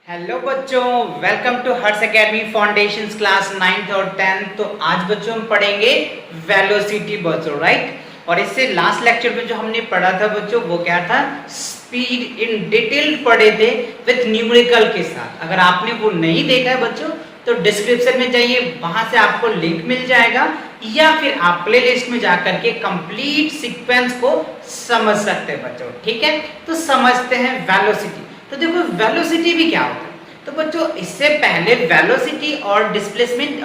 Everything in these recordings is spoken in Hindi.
हेलो बच्चों, welcome to Harsh academy foundations class 9th और 10th। तो आज बच्चों हम पढ़ेंगे वेलोसिटी बच्चों, राइट। और इससे लास्ट लेक्चर में जो हमने पढ़ा था बच्चों, वो क्या था, स्पीड इन डिटेल पढ़े थे विथ न्यूमेरिकल के साथ। अगर आपने वो नहीं देखा है बच्चों तो डिस्क्रिप्शन में जाइए, वहां से आपको लिंक मिल जाएगा, या फिर आप प्लेलिस्ट में जाकर के कंप्लीट सीक्वेंस को समझ सकते हैं बच्चों। ठीक है, तो समझते हैं वेलोसिटी। तो देखो वेलोसिटी भी क्या होता है। तो बच्चों इससे पहले वेलोसिटी और डिस्प्लेसमेंट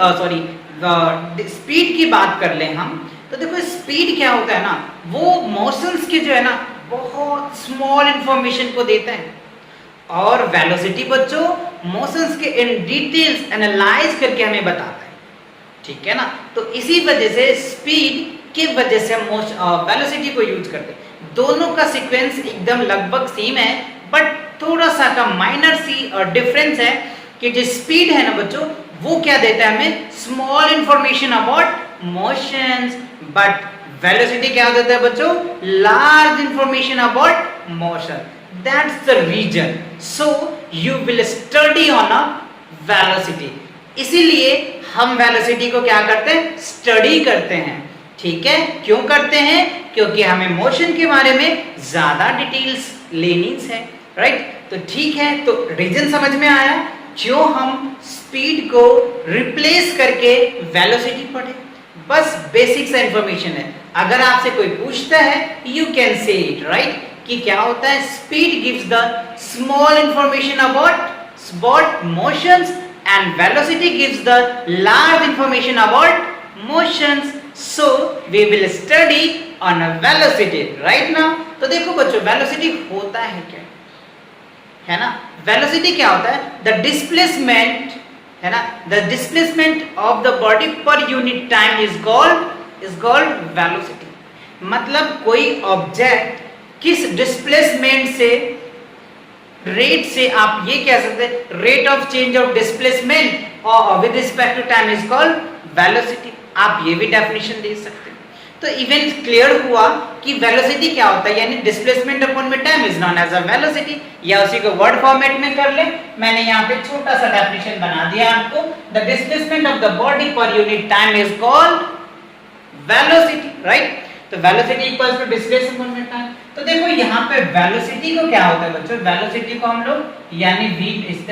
स्पीड की बात कर लें हम। तो देखो स्पीड क्या होता है ना, वो मोशंस के जो है ना बहुत स्मॉल इंफॉर्मेशन को देता है, और वेलोसिटी बच्चों मोशंस के इन डिटेल्स एनालाइज करके हमें बताता है। ठीक है ना, तो इसी वजह से स्पीड की वजह से हम वेलोसिटी को यूज करते हैं। दोनों का सीक्वेंस एकदम लगभग सेम है, बट थोड़ा सा का माइनर सी डिफरेंस है कि जो स्पीड है ना बच्चों, वो क्या देता है हमें, small information about motions, but velocity क्या देता है बच्चों, large information about motion. That's the reason so you will study on a velocity. इसीलिए हम वेलोसिटी को क्या करते हैं, स्टडी करते हैं। ठीक है, क्यों करते हैं, क्योंकि हमें मोशन के बारे में ज्यादा डिटेल्स लेनी है, राइट। तो ठीक है, तो रीजन समझ में आया क्यों हम स्पीड को रिप्लेस करके वेलोसिटी पढ़े। बस बेसिक सा इंफॉर्मेशन है। अगर आपसे कोई पूछता है you can say it, right, कि क्या होता है, speed gives the small information about motions and velocity gives the large information about motions. So we will study on a velocity right now. तो देखो बच्चों वेलोसिटी होता है क्या, है ना। वेलोसिटी क्या होता है, द डिस्प्लेसमेंट, है ना, the displacement of the body per unit time is called velocity. मतलब कोई ऑब्जेक्ट किस डिस्प्लेसमेंट से, रेट से, आप ये कह सकते हैं rate of change of displacement और with respect to time is called velocity. आप ये भी डेफिनेशन दे सकते हैं। तो इवन क्लियर हुआ कि वेलोसिटी क्या होता है, यानी डिस्प्लेसमेंट अपॉन में time is known as a velocity, या उसी को वर्ड फॉर्मेट में कर ले। मैंने यहाँ पे छोटा सा डेफिनेशन बना दिया आपको, the displacement of the body per unit time is called velocity, right. तो velocity equals to displacement upon में टाइम। तो देखो यहाँ पे वेलोसिटी को क्या होता है बच्चों, वेलोसिटी को हम लोग यानी v इस,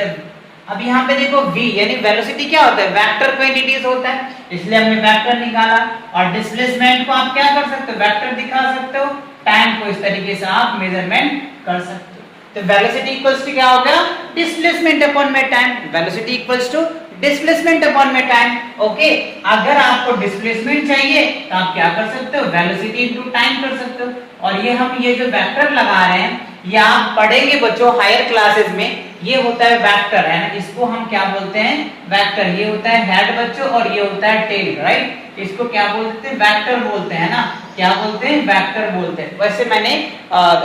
अब यहाँ पे देखो v यानी वेलोसिटी क्या होता है, वेक्टर क्वांटिटीज होता है, इसलिए हमने वेक्टर निकाला। और डिस्प्लेसमेंट को आप क्या कर सकते हो, वेक्टर दिखा सकते हो, टाइम को इस तरीके से आप मेजरमेंट कर सकते हो। तो वेलोसिटी इक्वल्स टू क्या हो गया, डिस्प्लेसमेंट अपॉन में time. Velocity equals to displacement upon में टाइम। ओके, अगर आपको डिस्प्लेसमेंट चाहिए तो आप क्या कर सकते हो, वेलोसिटी इनटू टाइम कर सकते हो। और ये हम ये जो वेक्टर लगा रहे हैं, ये आप पढ़ेंगे बच्चों हायर क्लासेस में, ये होता है वेक्टर, है ना। इसको हम क्या बोलते हैं, वेक्टर। ये होता है हेड बच्चों और ये होता है टेल, राइट। इसको क्या बोलते हैं, वेक्टर बोलते हैं ना, क्या बोलते हैं, वेक्टर बोलते हैं। वैसे मैंने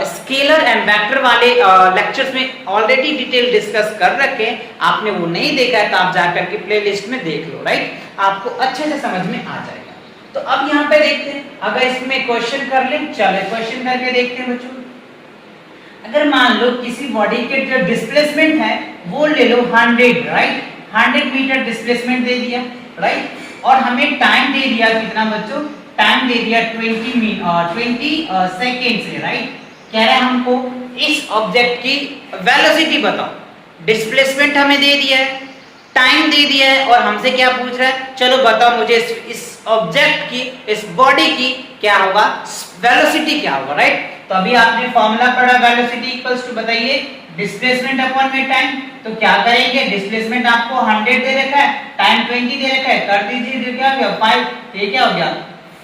स्केलर एंड वेक्टर वाले लेक्चर्स में ऑलरेडी डिटेल डिस्कस कर रखे हैं, आपने वो नहीं देखा है तो आप जाकर के प्लेलिस्ट में देख लो, राइट, आपको अच्छे से समझ में आ जाएगा। तो अब यहाँ पे देखते हैं, अगर इसमें क्वेश्चन कर ले, चले क्वेश्चन करके देखते हैं बच्चों। अगर मान लो किसी बॉडी के जो डिस्प्लेसमेंट है वो ले लो 100, राइट, 100 मीटर डिस्प्लेसमेंट दे दिया, राइट, और हमें टाइम दे दिया कितना बच्चों, टाइम दे दिया 20 सेकेंड से, राइट। कह रहा है हमको इस ऑब्जेक्ट की वेलोसिटी बताओ। डिस्प्लेसमेंट हमें दे दिया है, टाइम दे दिया है, और हमसे क्या पूछ रहा है, चलो बताओ मुझे इस ऑब्जेक्ट की, इस बॉडी की क्या होगा, वेलोसिटी क्या होगा, राइट। तो अभी आपने फॉर्मूला पढ़ा, वेलोसिटी इक्वल्स टू, बताइए, डिस्प्लेसमेंट अपॉन में टाइम। तो क्या करेंगे, डिस्प्लेसमेंट आपको 100 दे रखा है, टाइम 20 दे रखा है, कर दीजिए, क्या हो गया 5, ये क्या हो गया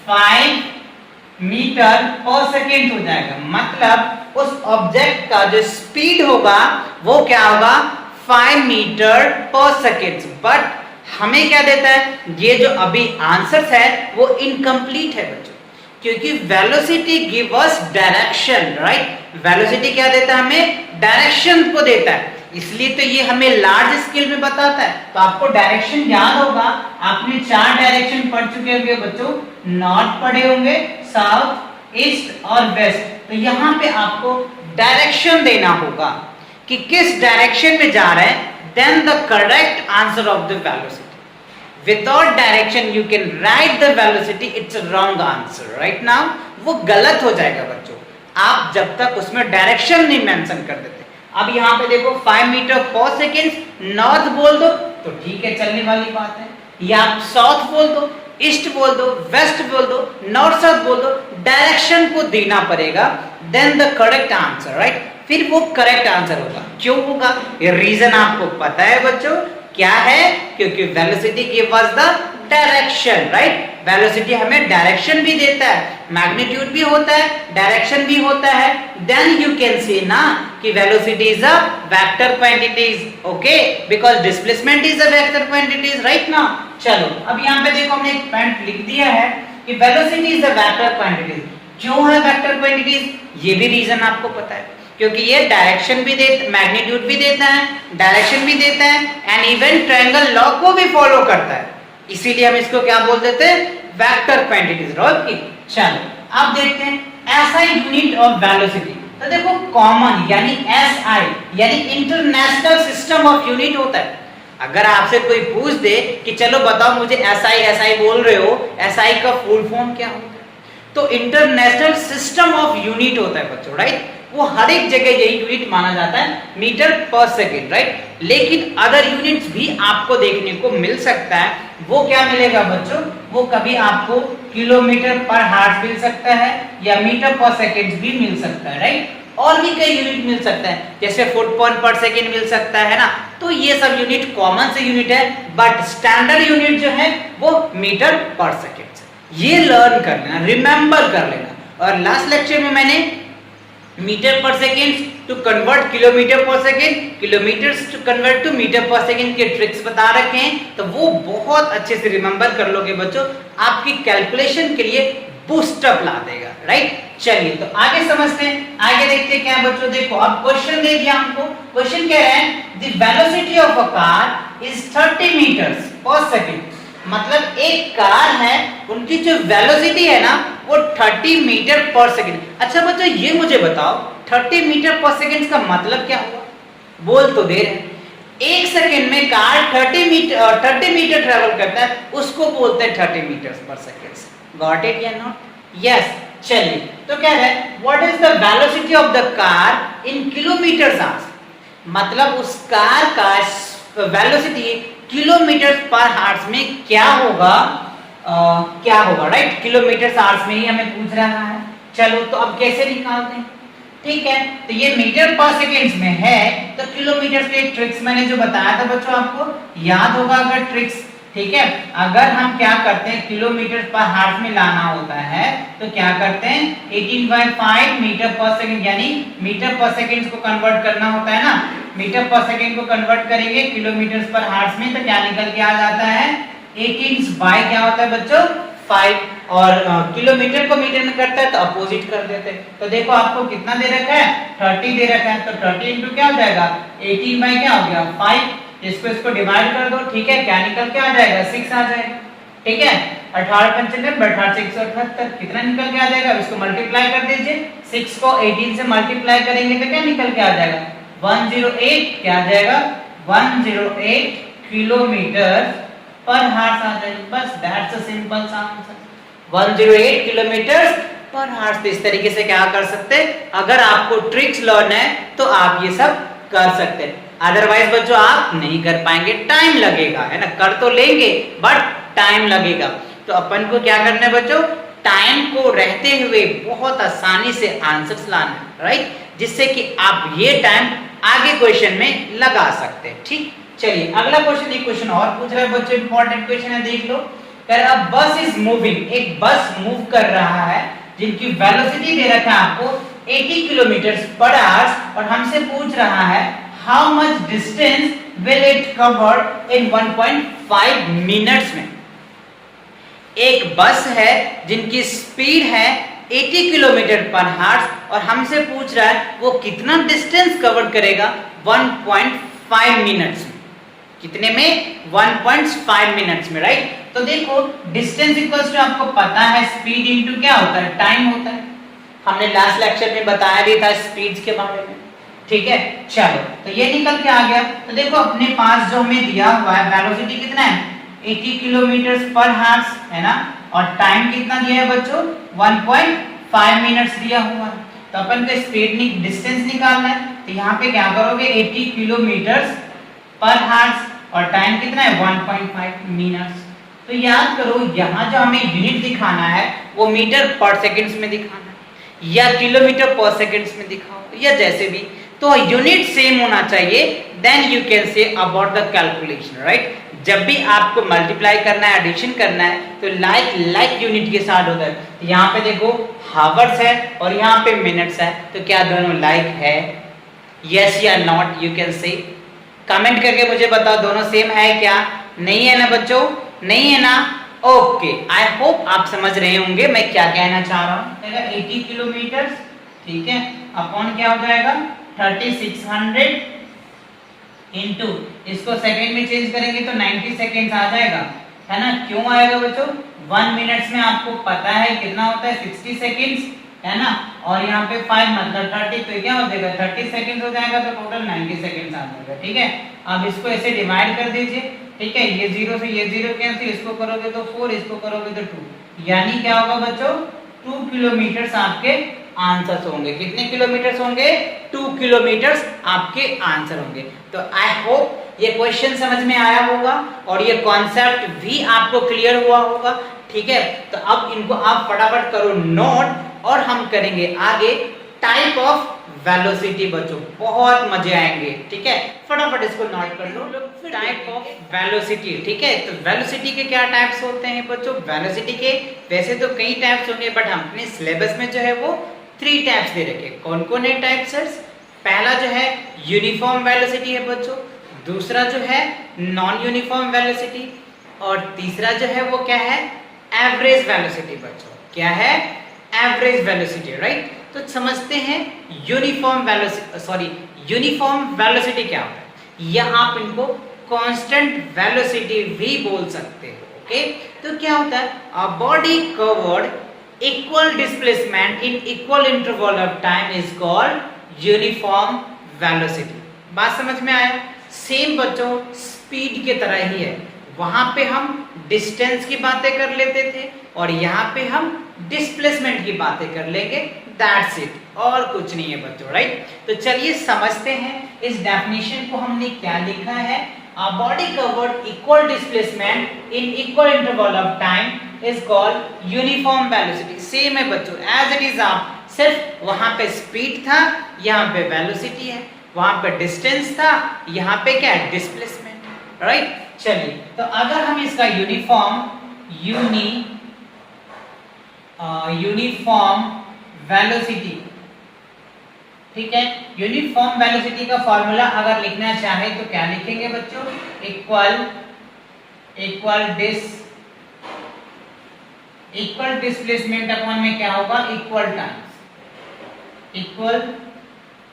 5 मीटर पर सेकेंड हो जाएगा। मतलब उस ऑब्जेक्ट का जो स्पीड होगा वो क्या होगा, 5 मीटर पर सेकेंड। बट हमें क्या देता है, ये जो अभी आंसर है वो इनकम्प्लीट है बच्चों, क्योंकि velocity give us direction, right. Velocity क्या देता है, हमें डायरेक्शन को देता है, इसलिए तो ये हमें लार्ज स्केल में बताता है। तो आपको डायरेक्शन याद होगा, आपने 4 डायरेक्शन पढ़ चुके होंगे बच्चों, नॉर्थ पढ़े होंगे, साउथ, ईस्ट और वेस्ट। तो यहाँ पे आपको डायरेक्शन देना होगा कि किस डायरेक्शन में जा रहे हैं, then the correct answer of the velocity. Without direction you can write the velocity, it's a wrong answer right now, वो गलत हो जाएगा बच्चों, आप जब तक उसमें डायरेक्शन नहीं मेंशन कर देते। अब यहाँ पे देखो 5 मीटर पर सेकेंड, नॉर्थ बोल दो तो ठीक है, चलने वाली बात है, या आप साउथ बोल दो, ईस्ट बोल दो, वेस्ट बोल दो, नॉर्थ साउथ बोल दो, डायरेक्शन को देना पड़ेगा, then the correct answer right, फिर वो करेक्ट आंसर होगा। क्यों होगा, ये रीजन आपको पता है बच्चों, क्या है, क्योंकि velocity give us the direction right. Velocity हमें डायरेक्शन भी देता है, मैग्नीट्यूड भी होता है, डायरेक्शन भी होता है, देन यू कैन से ना कि velocity is a vector quantities, okay, because displacement is a vector quantities right ना। चलो अब यहाँ पे देखो हमने एक पॉइंट लिख दिया है कि velocity is a vector quantities. क्यों है वेक्टर क्वांटिटीज, ये भी रीजन आपको पता है, क्योंकि ये डायरेक्शन भी देता, मैग्नीट्यूड भी देता है, डायरेक्शन भी देता है, एंड इवन ट्रायंगल लॉ को भी फॉलो करता है, इसीलिए हम इसको क्या बोल देते हैं, वेक्टर क्वांटिटीज राइट। चलो अब देखते हैं एसआई यूनिट ऑफ वेलोसिटी। तो देखो कॉमन यानी एसआई यानी इंटरनेशनल सिस्टम ऑफ यूनिट होता है। अगर आपसे कोई पूछ दे कि चलो बताओ मुझे एसआई, एसआई बोल रहे हो, एसआई का फुल फॉर्म क्या होता है, तो इंटरनेशनल सिस्टम ऑफ यूनिट होता है बच्चों राइट। वो हर एक जगह यही यूनिट माना जाता है, मीटर पर सेकेंड राइट। लेकिन अदर यूनिट्स भी आपको देखने को मिल सकता है, वो क्या मिलेगा बच्चों, वो कभी आपको किलोमीटर पर हार्स मिल सकता है या मीटर पर सेकेंड भी मिल सकता है राइट। और भी कई यूनिट मिल सकता है, जैसे फुट पर सेकेंड मिल सकता है ना। तो ये सब यूनिट कॉमन से यूनिट है, बट स्टैंडर्ड यूनिट जो है वो मीटर पर सेकेंड है। ये लर्न कर लेना, रिमेंबर कर लेना। और लास्ट लेक्चर में मैंने metre per second to convert kilometre per second, kilometres to convert to metre per second के ट्रिक्स बता रखे हैं, तो वो बहुत अच्छे से रिमेंबर कर लोगे बच्चों, आपकी कैलकुलेशन के लिए बूस्टअप ला देगा राइट। चलिए तो आगे समझते हैं, आगे देखते हैं क्या है बच्चों। देखो अब क्वेश्चन दे दिया हमको, क्वेश्चन कह रहे हैं the velocity of a car is 30 metres per second. मतलब एक कार है, उनकी जो वेलोसिटी है ना वो 30 मीटर पर सेकेंड। अच्छा बच्चों ये मुझे बताओ 30 मीटर पर सेकेंड का मतलब क्या हुआ, बोल तो दे रहे, एक सेकेंड में कार 30 मीटर ट्रेवल करता है, उसको बोलते हैं 30 metre per second. Got it या नॉट, यस। चलिए तो क्या है, what is the velocity of the car in kilometre hours, मतलब उस कार का वेलोसिटी किलोमीटर पर हार्स में क्या होगा, क्या होगा राइट, किलोमीटर आवर्स में ही हमें पूछ रहा है। चलो तो अब कैसे निकालते हैं, ठीक है, तो ये मीटर पर सेकेंड्स में है, तो किलोमीटर के ट्रिक्स मैंने जो बताया था बच्चों आपको याद होगा अगर ट्रिक्स, ठीक है। अगर हम क्या करते हैं किलोमीटर पर हार्स में लाना होता है तो क्या करते हैं 18/5 मीटर पर सेकेंड, यानी मीटर पर सेकेंड को कन्वर्ट करना होता है ना, मीटर पर सेकेंड को कन्वर्ट करेंगे किलोमीटर पर हार्स में, तो क्या निकल के आ जाता है 18 बाय क्या होता है बच्चों 5, और किलोमीटर को मीटर में करता है तो अपोजिट कर देते हैं। तो देखो आपको कितना दे रखा है 30 दे रखा है, तो 30 इंटू क्या हो जाएगा 18 बाय क्या हो गया 5, इसको डिवाइड कर दो, ठीक है, क्या निकल के आ जाएगा 6 आ जाएगा, ठीक है। 18 पंचम 18 से 178 कितना निकल के आ जाएगा, इसको मल्टीप्लाई कर दीजिए, 6 को 18 से मल्टीप्लाई करेंगे तो क्या निकल के आ जाएगा 108, क्या आ जाएगा 108 किलोमीटर पर हार्स आ जाएगा, बस that's a simple answer 108 kilometre पर हार्स। तो इस तरीके से क्या कर सकते हैं, अगर आपको ट्रिक्स लर्न है तो आप ये सब कर सकते हैं, अदरवाइज बच्चों आप नहीं कर पाएंगे, टाइम लगेगा, है ना, कर तो लेंगे बट टाइम लगेगा। तो अपन को क्या करना है बच्चों, टाइम को रहते हुए बहुत आसानी से आंसर्स लाना है राइट, जिससे कि आप ये टाइम आगे क्वेश्चन में लगा सकते हैं, ठीक। चलिए अगला क्वेश्चन, एक क्वेश्चन और पूछ रहा है बच्चों, इंपॉर्टेंट क्वेश्चन है, देख लो। अ बस इज मूविंग, एक बस मूव कर रहा है जिनकी वेलोसिटी दे रखा है आपको 80 किलोमीटर पर आवर, और हमसे पूछ रहा है how much distance will it cover in 1.5 minutes में। एक बस है जिनकी स्पीड है 80 किलोमीटर पर आवर और हमसे पूछ रहा है वो कितना डिस्टेंस कवर करेगा 1.5 मिनट्स में, कितने में 1.5 मिनट्स में राइट। तो देखो डिस्टेंस इक्वल्स टू आपको पता है स्पीड इनटू क्या होता है टाइम होता है, हमने लास्ट लेक्चर में बताया भी था स्पीड्स के बारे में, ठीक है, चलो तो ये निकल के आ गया। तो देखो अपने पास जो हमें दिया हुआ है वेलोसिटी कितना है 80 किलोमीटर पर हार्स है ना, और टाइम कितना दिया है बच्चों 1.5 मिनट्स दिया हुआ है। तो अपन को स्पीड डिस्टेंस निकालना है, तो यहाँ पे क्या करोगे 80 किलोमीटर पर हार्स और टाइम कितना है 1.5 मिनट्स। तो याद करो यहाँ जो हमें यूनिट दिखाना है वो मीटर पर सेकंड्स में दिखाना है या किलोमीटर पर सेकंड्स में दिखाओ या जैसे भी, तो यूनिट सेम होना चाहिए, then you can say about the calculation, right. जब भी आपको मल्टीप्लाई करना है एडिशन करना है तो लाइक यूनिट के साथ होता है। तो यहाँ पे देखो हावर्स है और यहाँ पे मिनट्स है, तो क्या दोनों लाइक है, यस या नॉट, यू कैन से कमेंट करके मुझे बताओ दोनों सेम है क्या, नहीं है ना बच्चों, नहीं है ना, ओके। आई होप आप समझ रहे होंगे मैं क्या कहना चाह रहा हूँ। 80 किलोमीटर, ठीक है, अपॉन क्या हो जाएगा 3600 इनटू, इसको सेकंड में चेंज करेंगे तो 90 सेकंड्स आ जाएगा, है ना। क्यों आएगा बच्चों 1 मिनट्स में आपको पता है कितना होता है 60 सेकंड्स, है ना, और यहाँ पे 5 मतलब 30, तो क्या हो जाएगा 30 सेकंड्स हो जाएगा, तो टोटल 90 सेकंड्स आ जाएगा, ठीक है। अब इसको ऐसे डिवाइड कर दीजिए, ठीक है, ये 0 से ये 0 कैंसिल, इसको करोगे तो 4, इसको करोगे तो 2, यानी क्या होगा बच्चों 2 किलोमीटर आपके आंसर्स होंगे। कितने किलोमीटर्स होंगे 2 किलोमीटर्स आपके आंसर होंगे। तो आई होप ये क्वेश्चन समझ में आया होगा और ये कॉन्सेप्ट भी आपको क्लियर हुआ होगा, ठीक है। तो अब इनको आप फटाफट करो नोट और हम करेंगे आगे टाइप ऑफ वेलोसिटी बच्चों, बहुत मजे आएंगे, ठीक है। फटाफट इसको नोट कर लो, टाइप ऑफ वेलोसिटी, ठीक है। तो वेलोसिटी के क्या टाइप्स होते हैं बच्चों, वेलोसिटी के वैसे तो कई टाइप्स होंगे, बट हम अपने सिलेबस में जो है वो 3 टाइप्स दे रखे। कौन कौन है टाइप्स सर, पहला जो है यूनिफॉर्म वेलोसिटी है बच्चों, दूसरा जो है नॉन यूनिफॉर्म वेलोसिटी, और तीसरा जो है वो क्या है एवरेज वेलोसिटी बच्चों, क्या है एवरेज वेलोसिटी, राइट। तो समझते हैं यूनिफॉर्म वेलोसिटी क्या होता है, या आप इनको कांस्टेंट वेलोसिटी भी बोल सकते हो, ओके। तो क्या होता है a body covered equal displacement in equal interval of time is called uniform velocity. बात समझ में आया, सेम बच्चों स्पीड के तरह ही है, वहां पे हम डिस्टेंस की बातें कर लेते थे और यहाँ पे हम डिस्प्लेसमेंट की बातें कर लेंगे, दैट्स इट, और कुछ नहीं है बच्चों, राइट। तो चलिए समझते हैं इस डेफिनेशन को हमने क्या लिखा है। A body covered equal displacement in equal interval of time is called uniform velocity. Same है बच्चों एज इट इज, आप सिर्फ वहां पे स्पीड था, यहाँ पे वेलोसिटी है, वहां पे डिस्टेंस था, यहाँ पे क्या है डिस्प्लेसमेंट, राइट। चलिए तो अगर हम इसका यूनिफॉर्म वेलोसिटी, ठीक है, यूनिफॉर्म वेलोसिटी का फॉर्मूला अगर लिखना चाहे तो क्या लिखेंगे बच्चों, इक्वल डिस्प्लेसमेंट अपॉन में क्या होगा इक्वल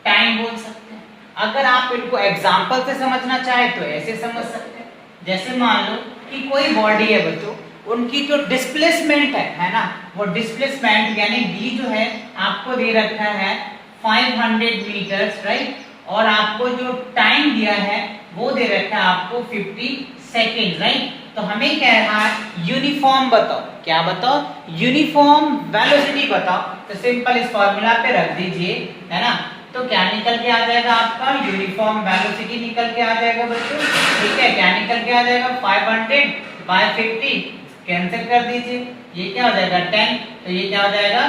टाइम बोल सकते हैं। अगर आप इनको एग्जांपल से समझना चाहे तो ऐसे समझ सकते हैं, जैसे मान लो कि कोई बॉडी है बच्चों, उनकी जो डिस्प्लेसमेंट है ना, वो डिस्प्लेसमेंट यानी डी जो है आपको दे रखा है 500 मीटर्स, राइट, और आपको जो टाइम दिया है वो दे रखा है आपको 50 सेकेंड, राइट। तो हमें कह रहा है यूनिफॉर्म बताओ, क्या बताओ यूनिफॉर्म वेलोसिटी बताओ, तो सिंपल इस फॉर्मूला पे रख दीजिए, है ना। तो क्या निकल के आ जाएगा आपका यूनिफॉर्म वेलोसिटी निकल के आ जाएगा बच्चों, ठीक है, क्या निकल के आ जाएगा 500 बाय 50 कैंसिल कर दीजिए, ये क्या हो जाएगा 10, तो ये क्या हो जाएगा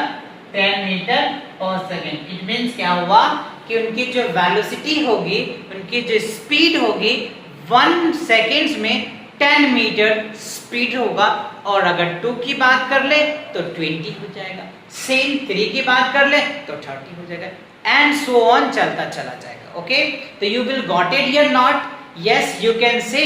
10 मीटर पर सेकंड। इट मींस क्या हुआ कि उनकी जो वेलोसिटी होगी, उनकी जो स्पीड होगी 1 सेकंड्स में 10 मीटर स्पीड होगा, और अगर 2 की बात कर ले तो 20 हो जाएगा, सेम 3 की बात कर ले तो 30 हो जाएगा, एंड सो ऑन चलता चला जाएगा, ओके। तो यू विल गॉट इट या not, yes you can say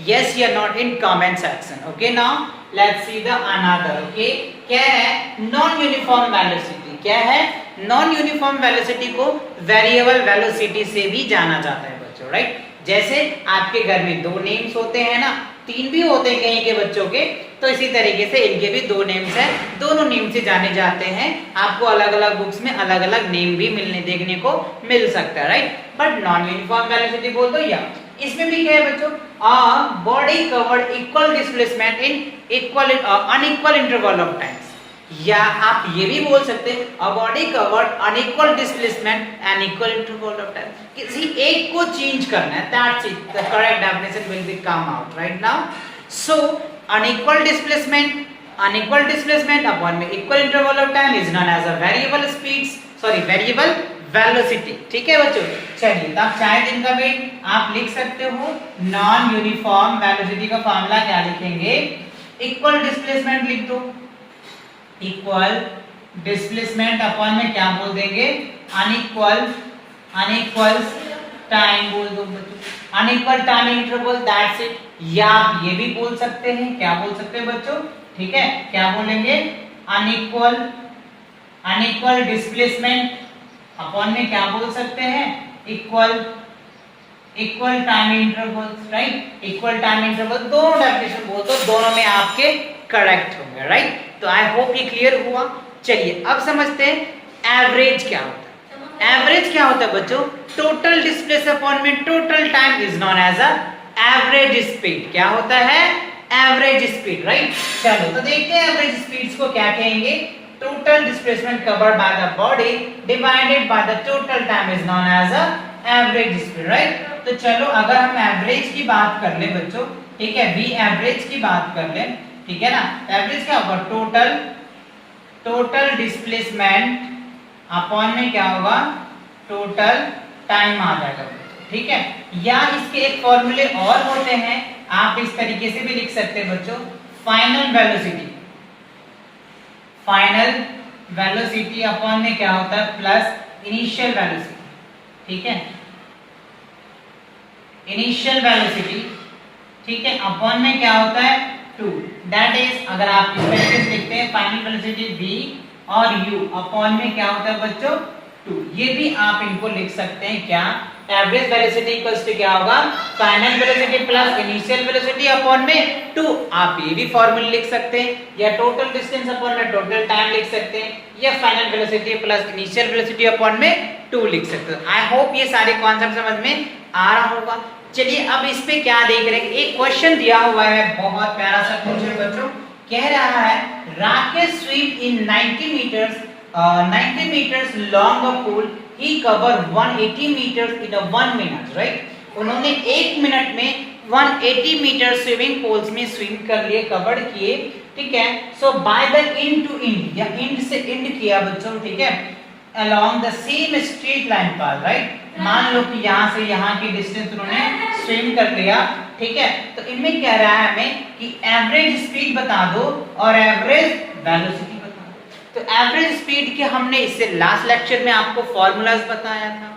yes or not in comment section, okay। now let's see the another, okay। क्या है नॉन यूनिफॉर्म वेलोसिटी, क्या है नॉन यूनिफॉर्म वेलोसिटी को वेरिएबल वेलोसिटी से भी जाना जाता है बच्चों, राइट। जैसे आपके घर में 2 नेम्स होते हैं ना, 3 भी होते हैं कहीं के बच्चों के, तो इसी तरीके से इनके भी 2 नेम्स हैं, दोनों नेम से जाने जाते हैं। आपको अलग अलग बुक्स में अलग अलग नेम भी देखने को मिल सकता है, right. But non uniform velocity बोल दो, या इसमें भी क्या है बच्चों, a body covered equal displacement in equal unequal interval of times, या आप ये भी बोल सकते हैं a body covered unequal displacement and equal interval of time, किसी एक को चेंज करना है, that's it, the correct definition will be come out right now. So unequal displacement upon में equal interval of time is known as a variable speeds, sorry variable velocity, ठीक है बच्चों। चलिए तब चाहे दिन का वेट आप लिख सकते हो, नॉन यूनिफॉर्म वेलोसिटी का फार्मूला क्या लिखेंगे, इक्वल डिस्प्लेसमेंट लिख दो, इक्वल डिस्प्लेसमेंट अपॉन में क्या बोल देंगे, अनइक्वल टाइम बोल दो बच्चों, unequal time interval, that's it. या आप ये भी बोल सकते हैं, क्या बोल सकते हैं बच्चों, ठीक है, क्या बोलेंगे, अनइक्वल डिस्प्लेसमेंट अपॉन में क्या बोल सकते हैं, equal time interval, right, equal time interval, दोनों डेफिनेशन बोल दो, दोनों में आपके करेक्ट होंगे, राइट। तो आई होप ये क्लियर हुआ। चलिए अब समझते हैं एवरेज क्या होता है। एवरेज क्या होता है बच्चों, टोटल डिस्प्लेस अपॉन में total time is known as a average speed. क्या होता है, एवरेज स्पीड, राइट। चलो तो देखते हैं एवरेज स्पीड्स को क्या कहेंगे, total displacement covered by the body divided by the total time is known as a average speed, right. तो चलो अगर हम एवरेज की बात कर ले बच्चों, ठीक है, वी एवरेज की बात कर ले, ठीक है ना, एवरेज क्या होगा, टोटल डिस्प्लेसमेंट अपॉन में क्या होगा, टोटल टाइम आ जाएगा, ठीक है। या इसके एक फॉर्मूले और होते हैं, आप इस तरीके से भी लिख सकते हैं बच्चों, फाइनल वेलोसिटी अपॉन में क्या होता है, प्लस इनिशियल वेलोसिटी, ठीक है, इनिशियल वेलोसिटी, ठीक है, अपॉन में क्या होता है 2, दैट इज, अगर आप इस तरीके से लिखते हैं फाइनल वेलोसिटी v और u अपॉन में क्या होता है बच्चों 2, ये भी आप इनको लिख सकते हैं, क्या, एवरेज वेलोसिटी इक्वल्स टू क्या होगा, final velocity plus initial velocity upon में 2, आप ये भी फॉर्मूला लिख सकते हैं, या टोटल डिस्टेंस अपॉन में टोटल टाइम लिख सकते हैं, या final velocity plus initial velocity upon में 2 लिख सकते हैं। आई होप ये सारे कॉन्सेप्ट समझ में आ रहा होगा। चलिए अब इस पे क्या देख रहे हैं, एक क्वेश्चन दिया हुआ है, बहुत प्यारा सा क्वेश्चन बच्चों, कह रहा है Rakesh swim in 90 meters long a pool, he cover 180 meters in a 1 minute, right। उन्होंने 1 मिनट में 180 मीटर स्विमिंग पूल्स में स्विम कर लिए, कवर किए, ठीक है। So by the end to end, या एंड से एंड किया बच्चों, ठीक है, along the same straight line path, right। मान लो कि यहाँ से यहाँ की डिस्टेंस उन्होंने स्विम कर लिया, ठीक है। तो इनमें कह रहा है हमें कि एवरेज स्पीड बता दो और एवरेज वेलोसिटी बता दो। तो एवरेज स्पीड के हमने इससे लास्ट लेक्चर में आपको फॉर्मूलाज बताया था,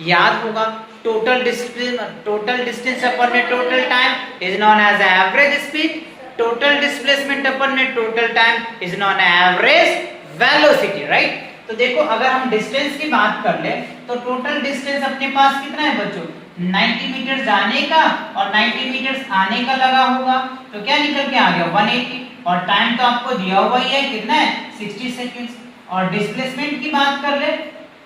याद होगा, टोटल डिस्टेंस अपॉन में total time is known as average speed, total displacement upon में total time is known average velocity, right. तो देखो अगर हम डिस्टेंस की बात कर ले तो टोटल डिस्टेंस अपने पास कितना है बच्चों, 90 मीटर जाने का और 90 मीटर आने का लगा होगा, तो क्या निकल के आ गया 180, और टाइम तो आपको दिया हुआ ही है, कितना है 60 सेकंड्स। और डिस्प्लेसमेंट की बात कर ले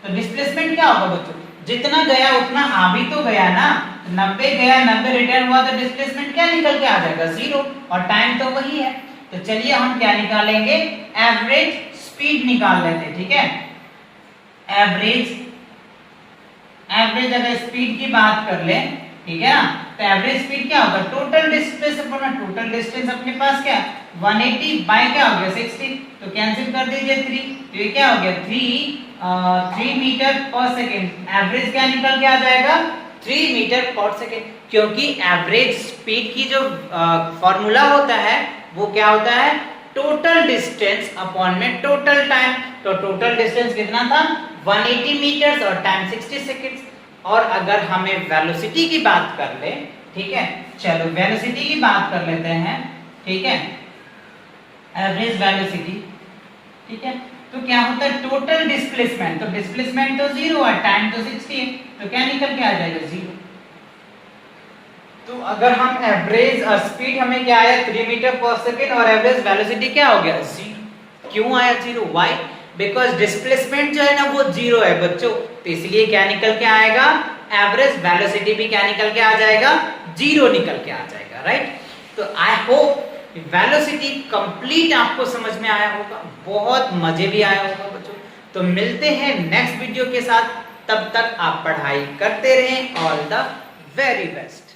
तो डिस्प्लेसमेंट क्या होगा बच्चों, जितना गया उतना आ भी तो गया ना, 90 गया 90 रिटर्न हुआ, तो डिस्प्लेसमेंट क्या निकल के आ जाएगा 0, और टाइम तो वही है। तो चलिए हम क्या निकालेंगे, एवरेज स्पीड निकाल लेते हैं, ठीक है। एवरेज अगर स्पीड की बात कर ले, ठीक है ना, तो एवरेज स्पीड क्या होगा, total distance upon total distance अपने पास क्या 180 बाय क्या हो गया 60, तो कैंसिल कर दीजिए 3, तो ये क्या हो गया 3 मीटर पर सेकेंड, एवरेज क्या निकल के आ जाएगा 3 मीटर पर सेकेंड, क्योंकि एवरेज स्पीड की जो फॉर्मूला होता है वो क्या होता है, टोटल डिस्टेंस अपॉन में टोटल टाइम। तो टोटल डिस्टेंस कितना था 180 मीटर्स और टाइम 60 सेकंड्स। और अगर हमें वेलोसिटी की बात कर ले, ठीक है, चलो वेलोसिटी की बात कर लेते हैं, ठीक है, एवरेज वेलोसिटी, ठीक है। तो क्या होता है टोटल डिस्प्लेसमेंट, तो डिस्प्लेसमेंट तो 0 है, टाइम तो 60 है, तो क्या निकल के आ जाएगा 0। तो अगर हम एवरेज स्पीड हमें क्या आया 3 मीटर पर सेकेंड और एवरेज वेलोसिटी क्या हो गया 0। क्यों आया 0? व्हाई? बिकॉज डिस्प्लेसमेंट जो है ना वो 0 है बच्चों, तो इसलिए क्या निकल के आएगा, एवरेज वेलोसिटी भी क्या निकल के आ जाएगा, 0 निकल के आ जाएगा, राइट। तो आई होप वेलोसिटी कंप्लीट आपको समझ में आया होगा, बहुत मजे भी आया होगा बच्चों। तो मिलते हैं नेक्स्ट वीडियो के साथ, तब तक आप पढ़ाई करते रहें। All the very best.